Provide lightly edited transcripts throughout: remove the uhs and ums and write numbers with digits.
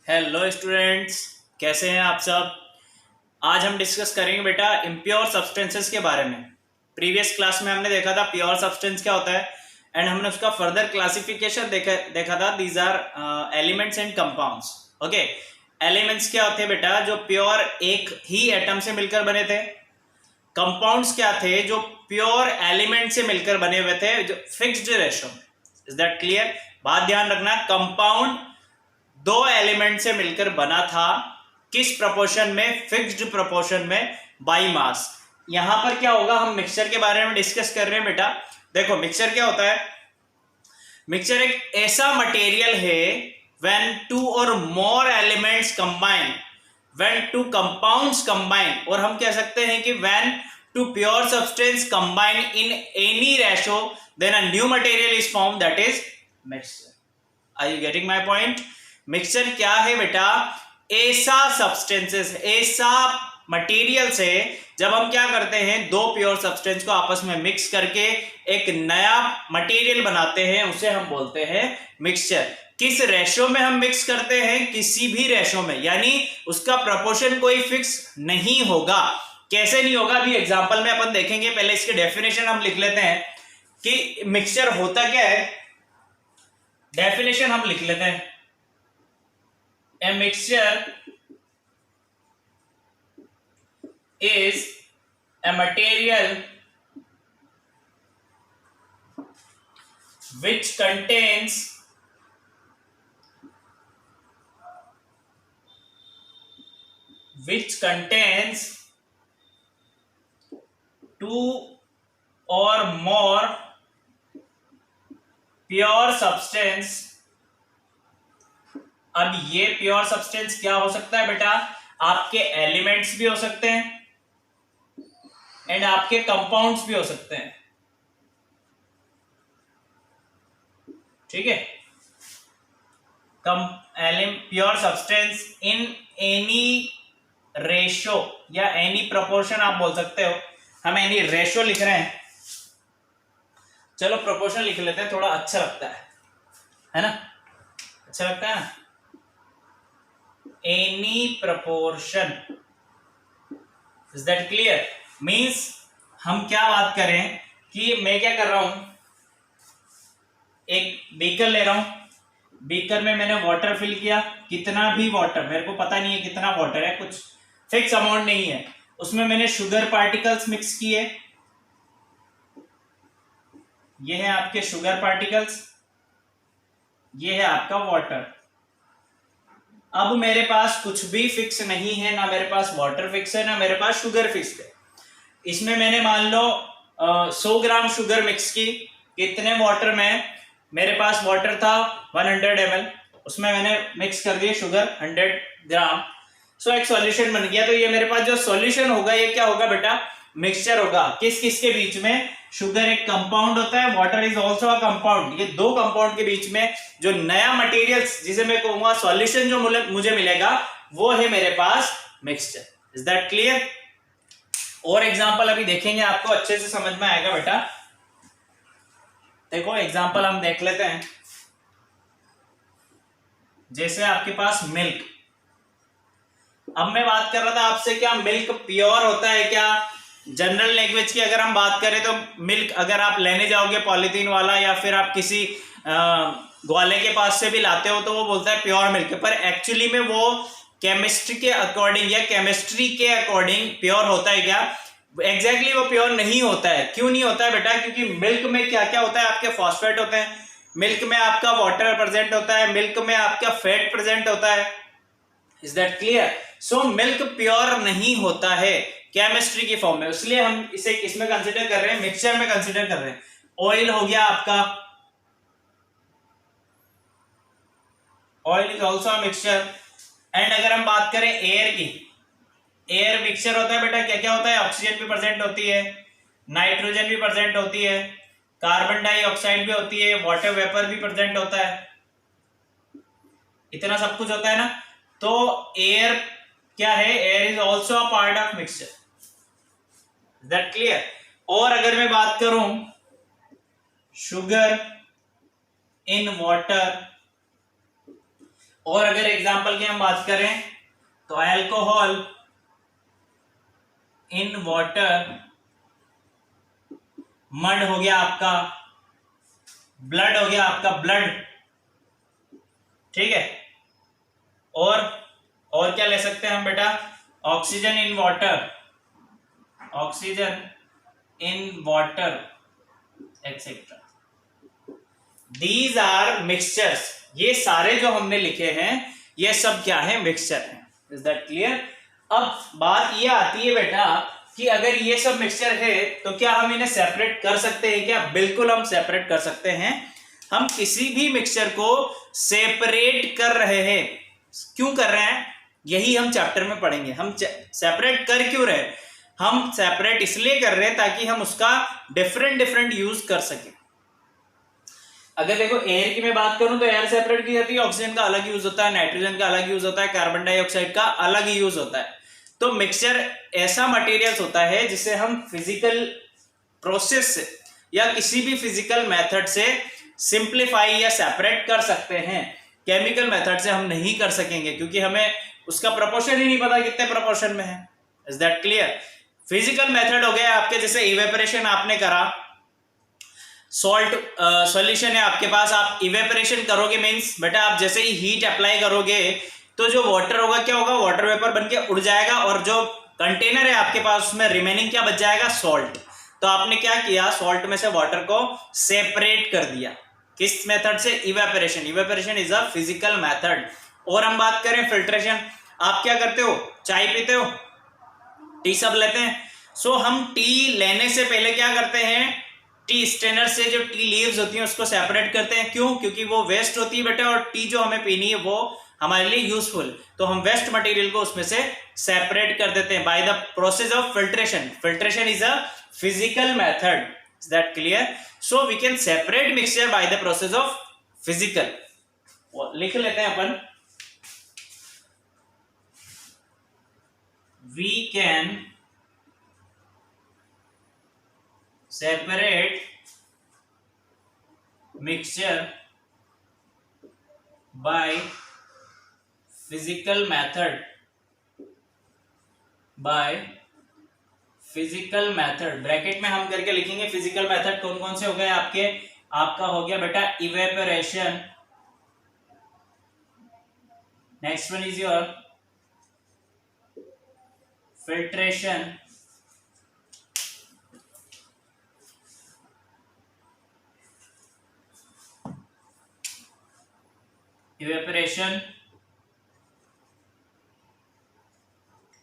Hello students, कैसे हैं आप सब। आज हम डिस्कस करेंगे बेटा इम्प्योर सब्सटेंसेस के बारे में। प्रीवियस क्लास में हमने देखा था प्योर सब्सटेंस क्या होता है एंड हमने उसका फर्दर क्लासिफिकेशन देखा था। These are elements and compounds. Okay, elements क्या होते हैं बेटा, जो प्योर एक ही एटम से मिलकर बने थे। कंपाउंड्स क्या थे, जो प्योर एलिमेंट से मिलकर बने हुए थे, जो फिक्स्ड रेशो में। Is that clear? बात ध्यान रखना, कंपाउंड दो एलिमेंट से मिलकर बना था, किस प्रोपोर्शन में? फिक्स्ड प्रोपोर्शन में, बाई मास। यहां पर क्या होगा, हम मिक्सचर के बारे में डिस्कस कर रहे हैं बेटा। देखो मिक्सचर क्या होता है। मिक्सचर एक ऐसा मटेरियल है व्हेन टू और more elements combine, when two compounds combine, और हम कह सकते हैं कि when two pure substance combine in any ratio then a new material is form, that is mixture. Are you getting my point? Mixture क्या है बेटा? ऐसा सब्सटेंसेस, ऐसा मटेरियल से जब हम क्या करते हैं, दो प्योर सब्सटेंस को आपस में मिक्स करके एक नया मटेरियल बनाते हैं, उसे हम बोलते हैं मिक्सचर। किस रेशो में हम मिक्स करते हैं? किसी भी रेशो में, यानी उसका प्रोपोर्शन कोई फिक्स नहीं होगा। कैसे नहीं होगा, अभी एग्जांपल में अपन देखेंगे। पहले इसके डेफिनेशन हम लिख लेते हैं कि मिक्सचर होता क्या है। डेफिनेशन हम लिख लेते हैं। A mixture is a material which contains two or more pure substance। अब ये प्योर सब्सटेंस क्या हो सकता है बेटा? आपके एलिमेंट्स भी हो सकते हैं एंड आपके कंपाउंड्स भी हो सकते हैं। ठीक है, pure substance in any ratio या एनी प्रोपोर्शन आप बोल सकते हो। हम एनी रेशो लिख रहे हैं, चलो प्रोपोर्शन लिख लेते हैं, थोड़ा अच्छा लगता है ना? अच्छा लगता है ना? Any proportion, is that clear? Means हम क्या बात करें कि मैं क्या कर रहा हूं, एक बीकर ले रहा हूं, बीकर में मैंने वाटर फिल किया, कितना भी वाटर, मेरे को पता नहीं है कितना वाटर है, कुछ फिक्स अमाउंट नहीं है। उसमें मैंने शुगर पार्टिकल्स मिक्स किए, ये है आपके शुगर पार्टिकल्स, ये है आपका वाटर। अब मेरे पास कुछ भी फिक्स नहीं है, ना मेरे पास वाटर फिक्स है, ना मेरे पास शुगर फिक्स है। इसमें मैंने मान लो 100 ग्राम शुगर मिक्स की, कितने वाटर में? मेरे पास वाटर था 100 ml, उसमें मैंने मिक्स कर दिया शुगर 100 ग्राम। सो एक सॉल्यूशन बन गया। तो ये मेरे पास जो सॉल्यूशन होगा, ये क्या होगा बेटा? मिक्सचर होगा। किस किस के बीच में? शुगर एक कंपाउंड होता है, water is also a compound. ये दो कंपाउंड के बीच में जो नया मटेरियल, जिसे मैं कहूंगा सॉल्यूशन, जो मुझे मिलेगा, वो है मेरे पास मिक्सचर। Is that clear? और एग्जांपल अभी देखेंगे, आपको अच्छे से समझ में आएगा बेटा। देखो एग्जांपल हम देख लेते हैं। जैसे आपके पास मिल्क, अब मैं बात कर रहा था आपसे, क्या मिल्क प्योर होता है क्या? जनरल लैंग्वेज की अगर हम बात करें तो मिल्क अगर आप लेने जाओगे पॉलिथीन वाला, या फिर आप किसी ग्वाले के पास से भी लाते हो, तो वो बोलता है प्योर मिल्क, पर एक्चुअली में वो केमिस्ट्री के अकॉर्डिंग या केमिस्ट्री के अकॉर्डिंग प्योर होता है क्या? एग्जैक्टली वो प्योर नहीं होता है। क्यों नहीं होता है बेटा? क्योंकि मिल्क में क्या क्या होता है? आपके फॉस्फेट होते हैं, मिल्क में आपका वाटर प्रेजेंट होता है, मिल्क में आपका फैट प्रेजेंट होता है। Is that clear? So milk pure नहीं होता है केमिस्ट्री की फॉर्म में, इसलिए हम इसे किसमें कंसीडर कर रहे हैं? मिक्सचर में कंसीडर कर रहे हैं। ऑयल हो गया आपका, oil is also a mixture. And अगर हम बात करें एयर की, एयर मिक्सचर होता है बेटा। क्या क्या होता है? ऑक्सीजन भी प्रेजेंट होती है, नाइट्रोजन भी प्रेजेंट होती है, कार्बन डाइऑक्साइड भी होती है, वाटर वेपर भी प्रेजेंट होता है, इतना सब कुछ होता है ना। तो एयर क्या है? Air is also a part of mixture. That clear? और अगर मैं बात करूं शुगर इन वाटर, और अगर एग्जांपल की हम बात करें तो अल्कोहल इन वाटर, मड हो गया आपका, ब्लड हो गया आपका ब्लड, ठीक है। और क्या ले सकते हैं हम बेटा, oxygen in water, oxygen in water etcetera. These are mixtures, ये सारे जो हमने लिखे हैं ये सब क्या है, मिक्सचर है। Is that clear? अब बात ये आती है बेटा कि अगर ये सब मिक्सचर है तो क्या हम इन्हें सेपरेट कर सकते हैं क्या? बिल्कुल हम सेपरेट कर सकते हैं। हम किसी भी मिक्सचर को सेपरेट कर रहे हैं, क्यों कर रहे हैं यही हम चैप्टर में पढ़ेंगे। हम सेपरेट कर क्यों रहे, हम सेपरेट इसलिए कर रहे हैं ताकि हम उसका डिफरेंट यूज कर सके। अगर देखो एयर की मैं बात करूं तो एयर सेपरेट की जाती है, ऑक्सीजन का अलग यूज होता है, नाइट्रोजन का अलग यूज होता है, कार्बन डाइऑक्साइड का अलग यूज होता है। तो मिक्सचर ऐसा मटेरियल्स होता है जिसे हम फिजिकल प्रोसेस से या किसी भी फिजिकल मेथड से सिंप्लीफाई या सेपरेट कर सकते हैं। केमिकल मेथड से हम नहीं कर सकेंगे क्योंकि हमें उसका प्रोपोर्शन ही नहीं पता कितने प्रोपोर्शन में है। Is that clear? Physical method हो गया आपके, जैसे इवेपोरेशन आपने करा, सॉल्ट सॉल्यूशन है आपके पास, आप इवेपोरेशन करोगे मींस बेटा आप जैसे ही हीट अप्लाई करोगे तो जो वाटर होगा क्या होगा, वाटर वेपर बनके उड़ जाएगा और जो कंटेनर है आपके पास उसमें रिमेनिंग क्या बच जाएगा, सॉल्ट। तो आपने क्या किया, सॉल्ट में से वाटर को सेपरेट कर दिया। किस मेथड से? Evaporation. Evaporation is a physical method. और हम बात करें फिल्ट्रेशन, आप क्या करते हो, चाय पीते हो, टी सब लेते हैं। सो हम टी लेने से पहले क्या करते हैं, टी स्टेनर से जो टी लीव्स होती हैं उसको सेपरेट करते हैं। क्यों? क्योंकि वो वेस्ट होती है बेटा और टी जो हमें पीनी है वो हमारे लिए यूजफुल, तो हम वेस्ट मटेरियल को उसमें से सेपरेट कर देते हैं by the process of filtration. Filtration is a physical method. Is that clear? So we can separate mixture by the process of physical. लिख लेते हैं अपन, we can separate mixture by physical method, bracket में हम करके लिखेंगे physical method कौन कौन से हो गए आपके, आपका हो गया बेटा evaporation, next one is your filtration, evaporation,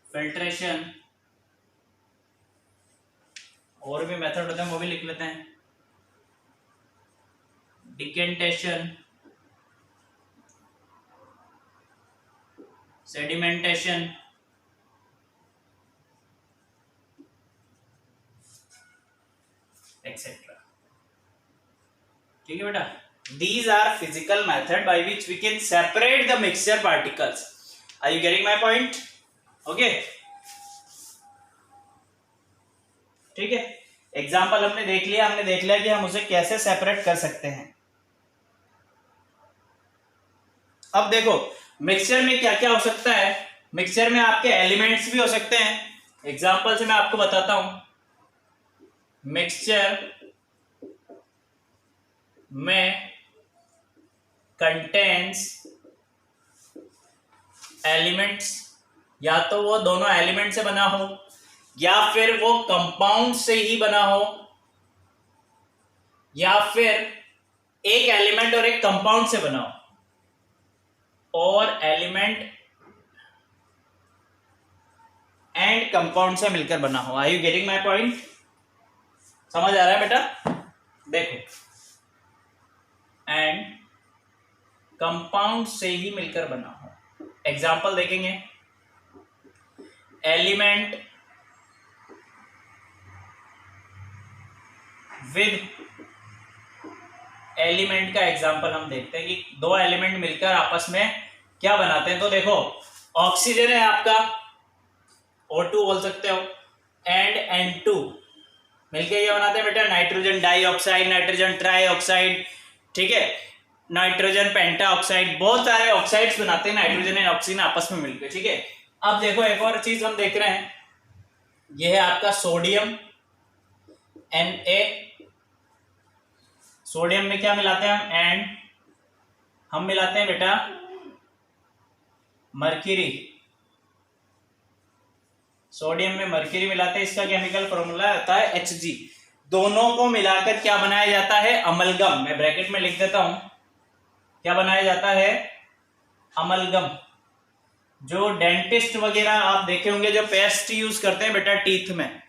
filtration, और भी मेथड होते हैं वो भी लिख लेते हैं, डिकेंटेशन, सेडिमेंटेशन, एक्सेट्रा। ठीक है बेटा, these are physical method by which we can separate the mixture particles. Are you getting my point? Okay, ठीक है। एग्जाम्पल हमने देख लिया कि हम उसे कैसे सेपरेट कर सकते हैं। अब देखो मिक्सचर में क्या क्या हो सकता है, मिक्सचर में आपके एलिमेंट्स भी हो सकते हैं। एग्जाम्पल से मैं आपको बताता हूं, मिक्सचर में कंटेन्स एलिमेंट्स, या तो वो दोनों एलिमेंट से बना हो या फिर वो कंपाउंड से ही बना हो, या फिर एक एलिमेंट और एक कंपाउंड से बना हो, और एलिमेंट एंड कंपाउंड से मिलकर बना हो। Are you getting my point? समझ आ रहा है बेटा? देखो, एंड कंपाउंड से ही मिलकर बना हो। एग्जाम्पल देखेंगे, एलिमेंट विद एलिमेंट का एग्जाम्पल हम देखते हैं कि दो एलिमेंट मिलकर आपस में क्या बनाते हैं। तो देखो ऑक्सीजन है आपका, O2 बोल सकते हो, एंड N2 मिलकर ये बनाते हैं बेटा नाइट्रोजन डाइऑक्साइड, नाइट्रोजन ट्राइऑक्साइड। ठीक है, नाइट्रोजन पेंटा ऑक्साइड, बहुत सारे ऑक्साइड्स बनाते हैं नाइट्रोजन एंड ऑक्सीजन आपस में मिलकर, ठीक है। अब देखो एक और चीज हम देख रहे हैं, यह है आपका सोडियम Na। सोडियम में क्या मिलाते हैं हम, एंड हम मिलाते हैं बेटा मर्क्यूरी। सोडियम में मर्क्यूरी मिलाते हैं, इसका केमिकल फॉर्मूला होता है Hg। दोनों को मिलाकर क्या बनाया जाता है, अमलगम। मैं ब्रैकेट में लिख देता हूं, क्या बनाया जाता है, अमलगम। जो डेंटिस्ट वगैरह आप देखे होंगे, जो पेस्ट यूज करते हैं बेटा टीथ में,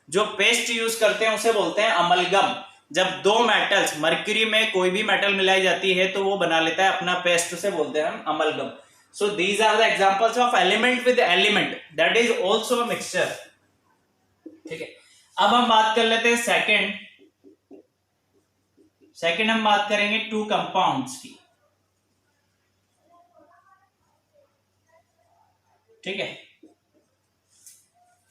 जो पेस्ट यूज करते हैं उसे बोलते हैं अमलगम। जब दो मेटल्स, मर्क्यूरी में कोई भी मेटल मिलाई जाती है तो वो बना लेता है अपना पेस्ट, उसे बोलते हैं हम amalgam. So these are the examples of element with element, that is also a mixture, ठीक है। अब हम बात कर लेते हैं सेकंड हम बात करेंगे टू कंपाउंड्स की, ठीक है।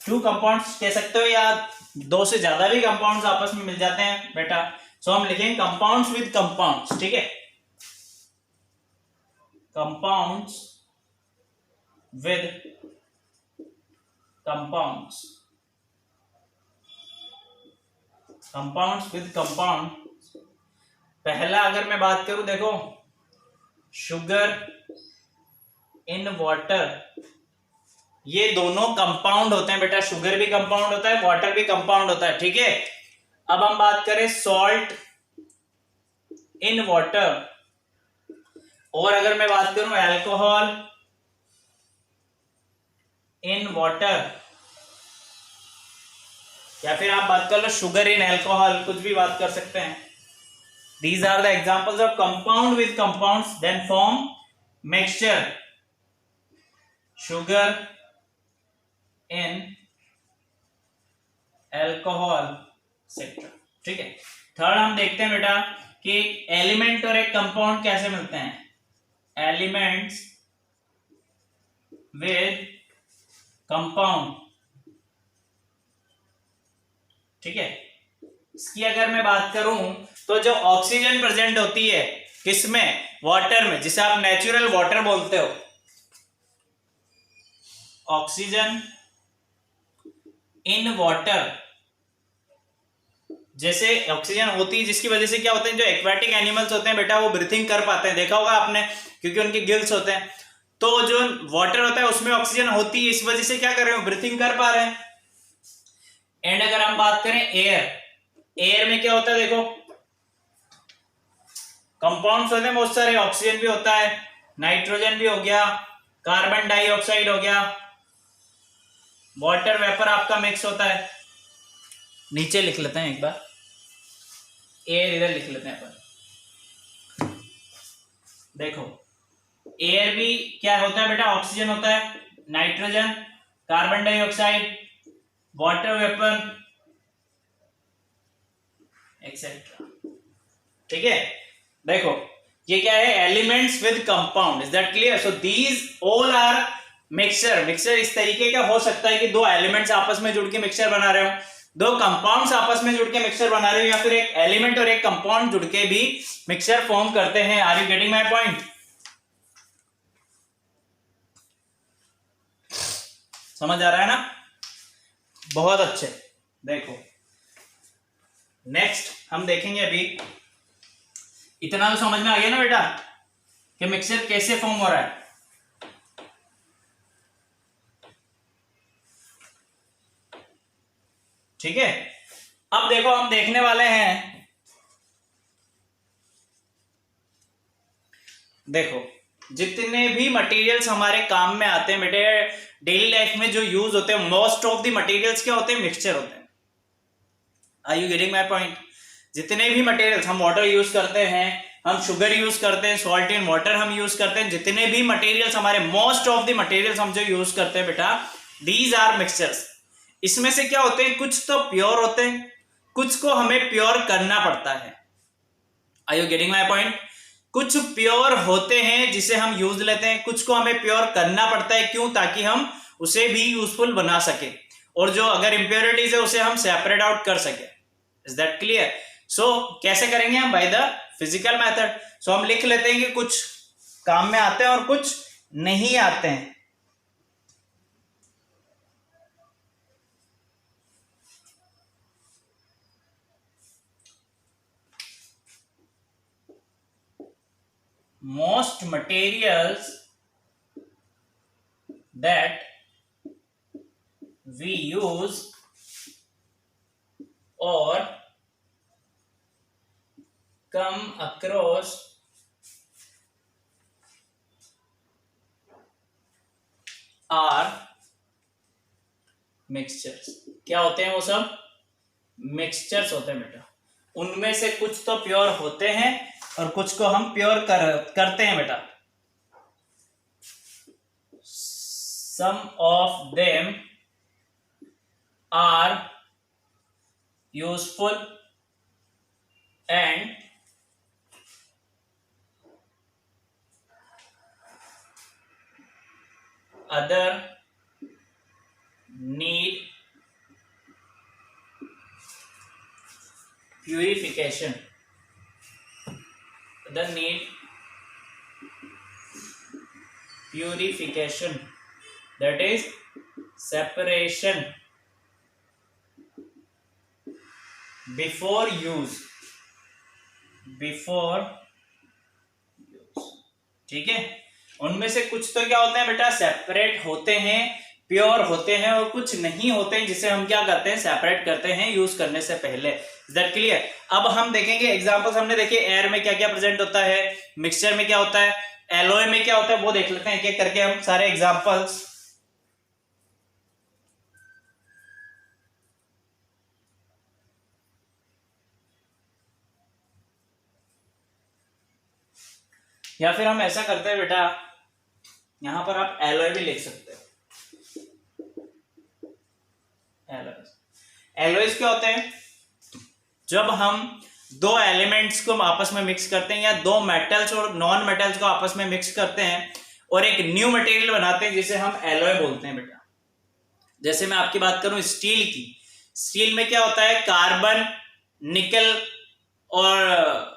टू कंपाउंड्स कह सकते हो, या दो से ज्यादा भी कंपाउंड्स आपस में मिल जाते हैं बेटा, सो हम लिखेंगे कंपाउंड्स विद कंपाउंड्स, ठीक है। Compounds with compounds, compounds with compound. पहला अगर मैं बात करूं, देखो शुगर इन वाटर, ये दोनों कंपाउंड होते हैं बेटा, शुगर भी कंपाउंड होता है, वाटर भी कंपाउंड होता है, ठीक है। अब हम बात करें सॉल्ट इन वाटर, और अगर मैं बात करूं अल्कोहल इन वाटर, या फिर आप बात कर लो शुगर इन अल्कोहल, कुछ भी बात कर सकते हैं। These are the examples of compound with compounds then form mixture. Sugar in alcohol sector, ठीक है। थर्ड हम देखते हैं बेटा कि एलिमेंट और एक कंपाउंड कैसे मिलते हैं, एलिमेंट्स विद कंपाउंड, ठीक है। इसकी अगर मैं बात करूं तो जो ऑक्सीजन प्रेजेंट होती है किसमें, वाटर में, जिसे आप नेचुरल वाटर बोलते हो, ऑक्सीजन इन वाटर, जैसे ऑक्सीजन होती है जिसकी वजह से क्या होता है, जो एक्वाटिक एनिमल्स होते हैं बेटा वो ब्रीथिंग कर पाते हैं, देखा होगा आपने, क्योंकि उनके गिल्स होते हैं। तो जो वाटर होता है उसमें ऑक्सीजन होती है, इस वजह से क्या कर रहे हो, ब्रीथिंग कर पा रहे हैं। एंड अगर हम बात करें एयर, एयर में क्या होता है, देखो कंपाउंड्स होते हैं बहुत सारे, ऑक्सीजन भी होता है, नाइट्रोजन भी हो गया, कार्बन डाइऑक्साइड हो गया, वाटर वेपर आपका मिक्स होता है। नीचे लिख लेते हैं एक बार, एयर इधर लिख लेते हैं अपन। देखो एयर भी क्या होता है बेटा, ऑक्सीजन होता है, nitrogen, carbon dioxide, water vapour etcetera, ठीक है। देखो ये क्या है, elements with compound, is that clear. So these all are mixture. Mixture इस तरीके का हो सकता है कि दो एलिमेंट्स आपस में जुड़ के मिक्सचर बना रहे हो, दो कंपाउंड्स आपस में जुड़ के मिक्सचर बना रहे हो, या फिर एक एलिमेंट और एक कंपाउंड जुड़ के भी मिक्सचर फॉर्म करते हैं। Are you getting my point? समझ आ रहा है ना, बहुत अच्छे। देखो नेक्स्ट हम देखेंगे, अभी इतना तो समझ में आ गया ना बेटा कि मिक्सचर कैसे फॉर्म हो रहा है। ठीक है, अब देखो हम देखने वाले हैं, देखो जितने भी मटेरियल्स हमारे काम में आते हैं बेटे, डेली लाइफ में जो यूज होते हैं, मोस्ट ऑफ द मटेरियल्स क्या होते हैं, मिक्सचर होते हैं। Are you getting my point? जितने भी मटेरियल्स, हम वाटर यूज करते हैं, हम शुगर यूज करते हैं, सॉल्ट इन वाटर हम यूज करते हैं, जितने भी मटेरियल्स हमारे, मोस्ट ऑफ द मटेरियल्स हम जो यूज करते हैं बेटा, दीज आर मिक्सचर्स। इसमें से क्या होते हैं, कुछ तो प्योर होते हैं, कुछ को हमें प्योर करना पड़ता है। Are you getting my point? कुछ प्योर होते हैं जिसे हम यूज लेते हैं, कुछ को हमें प्योर करना पड़ता है, क्यों? ताकि हम उसे भी यूजफुल बना सके, और जो अगर इंप्योरिटीज है उसे हम सेपरेट आउट कर सके। Is that clear? सो कैसे करेंगे हम? By the physical method. So हम लिख लेते हैं कि कुछ काम में आते हैं और कुछ नहीं आते हैं। Most materials that we use or come across are mixtures। क्या होते हैं वो सब? मिक्सचर्स होते हैं बेटा। उनमें से कुछ तो प्योर होते हैं और कुछ को हम प्योर करते हैं बेटा। Some of them are useful and other need purification। Other need purification, that is separation before use। ठीक है। उनमें से कुछ तो क्या होते हैं बेटा? सेपरेट होते हैं, प्योर होते हैं, और कुछ नहीं होते हैं जिसे हम क्या करते हैं? सेपरेट करते हैं यूज करने से पहले। Is that clear? अब हम देखेंगे एग्जांपल्स। हमने देखे एयर में क्या क्या प्रेजेंट होता है, मिक्सचर में क्या होता है, एलॉय में क्या होता है, वो देख लेते हैं एक एक करके हम सारे एग्जांपल्स। या फिर हम ऐसा करते हैं बेटा, यहां पर आप एलॉय भी लिख सकते हो। एलॉयज क्या होते हैं? जब हम दो एलिमेंट्स को आपस में मिक्स करते हैं या दो मेटल्स और नॉन मेटल्स को आपस में मिक्स करते हैं और एक न्यू मटेरियल बनाते हैं जिसे हम एलॉय बोलते हैं बेटा। जैसे मैं आपकी बात करूं स्टील की, स्टील में क्या होता है? कार्बन, निकल और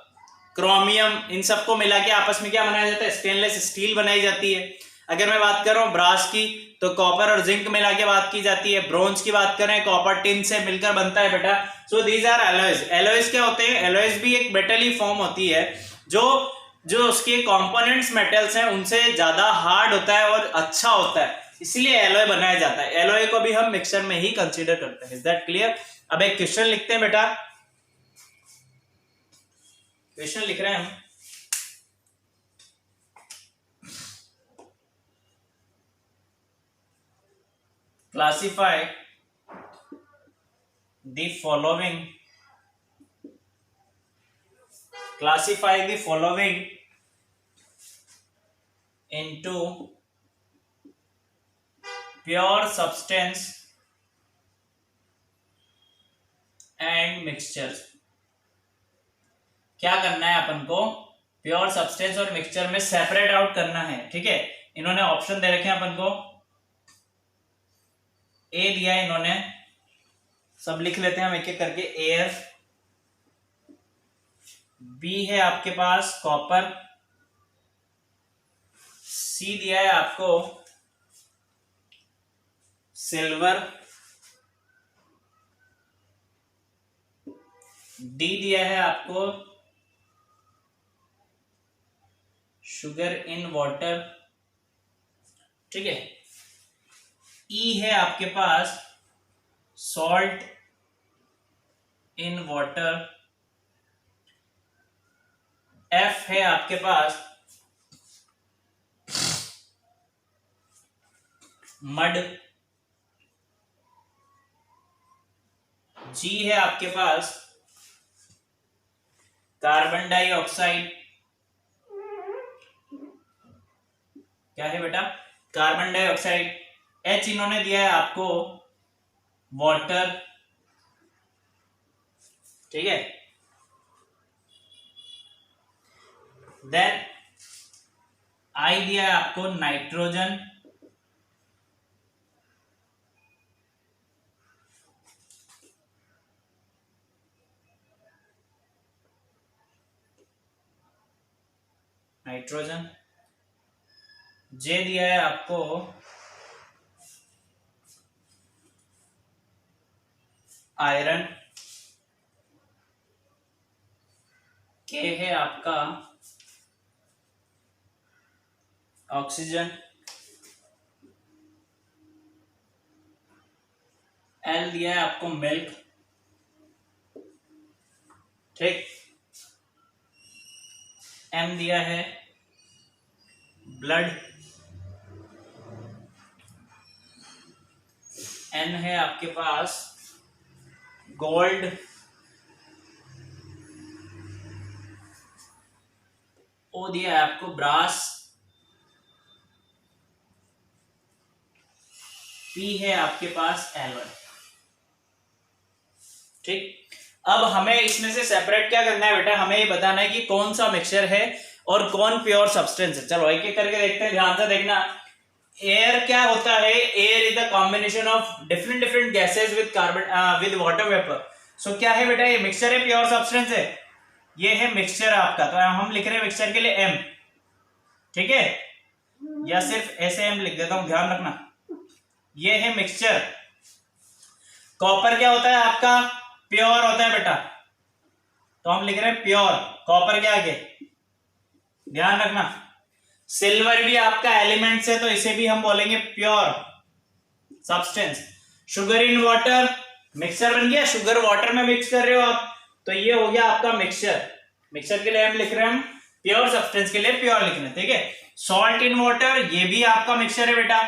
क्रोमियम, इन सबको मिला के आपस में क्या बनाया जाता है? स्टेनलेस स्टील बनाई जाती है। अगर मैं बात कर रहा हूं ब्रास की, तो कॉपर और जिंक मिला के बात की जाती है। ब्रोंज की बात करें, कॉपर टिन से मिलकर बनता है बेटा। So these are alloys. Alloys क्या होते हैं? एलॉयज भी एक मेटल ही फॉर्म होती है जो उसके कंपोनेंट्स मेटल्स हैं उनसे ज्यादा हार्ड होता है और अच्छा होता है, इसलिए एलॉय बनाया जाता है। एलॉय को भी हम मिक्सचर में ही कंसीडर करते हैं। Is that clear? अब एक क्वेश्चन लिखते हैं बेटा। क्वेश्चन लिख रहे हैं हम। Classify the following into pure substance and mixtures। क्या करना है अपन को? प्योर सब्सटेंस और मिक्सचर में सेपरेट आउट करना है। ठीक है, इन्होंने ऑप्शन दे रखे हैं अपन को। ए दिया है इन्होंने, सब लिख लेते हैं हम एक एक करके। एयर, बी है आपके पास कॉपर, सी दिया है आपको सिल्वर, डी दिया है आपको शुगर इन वाटर। ठीक है, ई है आपके पास सॉल्ट इन वाटर, एफ है आपके पास मड, जी है आपके पास कार्बन डाइऑक्साइड। क्या है बेटा? Carbon dioxide. एच इन्होंने दिया है आपको वाटर। ठीक है, देन आई दिया है आपको नाइट्रोजन, नाइट्रोजन, जे दिया है आपको आयरन, के है आपका ऑक्सीजन, एल दिया है आपको मिल्क, ठीक, एम दिया है ब्लड, एन है आपके पास गोल्ड, ओ दिया है आपको ब्रास, पी है आपके पास एल्वर, ठीक। अब हमें इसमें से सेपरेट क्या करना है बेटा, हमें ये बताना है कि कौन सा मिक्सचर है और कौन प्योर सब्सटेंस है। चलो एक एक करके देखते हैं, ध्यान से देखना। एयर क्या होता है, air is the combination of different different gases with carbon with water vapour. So क्या है बेटा, ये मिक्सचर है, प्योर सब्सटेंस है, ये है मिक्सचर आपका। तो हम लिख रहे हैं मिक्सचर के लिए एम, ठीक है, या सिर्फ ऐसे एम लिख देता हूं, ध्यान रखना, ये है मिक्सचर। कॉपर क्या होता है आपका, प्योर होता है बेटा, तो हम लिख रहे हैं प्योर, कॉपर के आगे ध्यान रखना। सिल्वर भी आपका एलिमेंट्स है, तो इसे भी हम बोलेंगे pure substance. Sugar in water, mixture बन गया, शुगर वाटर में मिक्स कर रहे हो आप, तो ये हो गया आपका मिक्सचर। मिक्सचर के लिए हम लिख रहे हैं, हम प्योर सब्सटेंस के लिए प्योर लिख रहे हैं, ठीक है। सॉल्ट इन वाटर, ये भी आपका मिक्सचर है बेटा।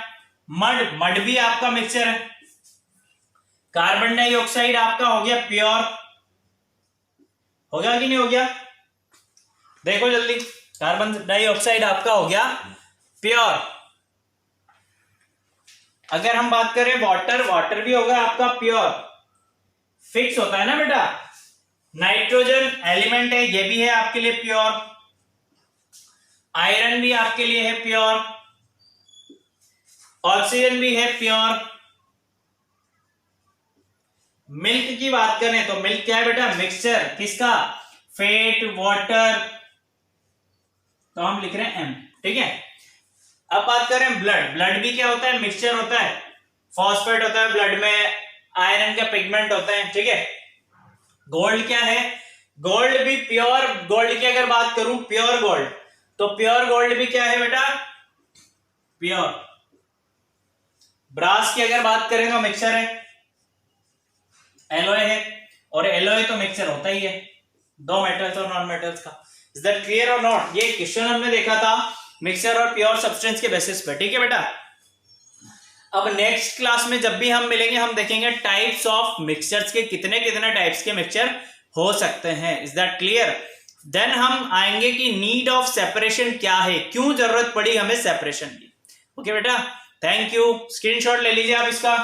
मड, मड भी आपका मिक्सचर है। कार्बन डाइऑक्साइड आपका हो गया प्योर, हो गया कि नहीं हो गया, देखो जल्दी, कार्बन डाइऑक्साइड आपका हो गया प्योर। अगर हम बात करें वाटर, वाटर भी होगा आपका प्योर, फिक्स होता है ना बेटा। नाइट्रोजन एलिमेंट है, ये भी है आपके लिए प्योर। आयरन भी आपके लिए है प्योर, ऑक्सीजन भी है प्योर। मिल्क की बात करें तो मिल्क क्या है बेटा, मिक्सचर किसका, फैट वाटर, तो हम लिख रहे हैं एम, ठीक है। अब बात करें ब्लड, ब्लड भी क्या होता है, मिक्सचर होता है, फॉस्फेट होता है ब्लड में, आयरन का पिगमेंट होता है, ठीक है। गोल्ड क्या है, गोल्ड भी प्योर, गोल्ड की अगर बात करूं प्योर गोल्ड, तो प्योर गोल्ड भी क्या है बेटा, प्योर। ब्रास की अगर बात करें तो मिक्सचर है, एलॉय है, और एलॉय तो मिक्सचर होता ही है, दो मेटल्स और नॉन मेटल्स का। इज दैट क्लियर और नॉट? ये क्वेश्चन हमने देखा था मिक्सचर और प्योर सब्सटेंस के बेसिस पे, ठीक है बेटा। अब नेक्स्ट क्लास में जब भी हम मिलेंगे, हम देखेंगे टाइप्स ऑफ मिक्सचर्स के, कितने कितने टाइप्स के मिक्सचर हो सकते हैं। Is that clear? देन हम आएंगे कि नीड ऑफ सेपरेशन क्या है, क्यों जरूरत पड़ी हमें सेपरेशन की। ओके बेटा, थैंक यू। स्क्रीनशॉट ले लीजिए आप इसका।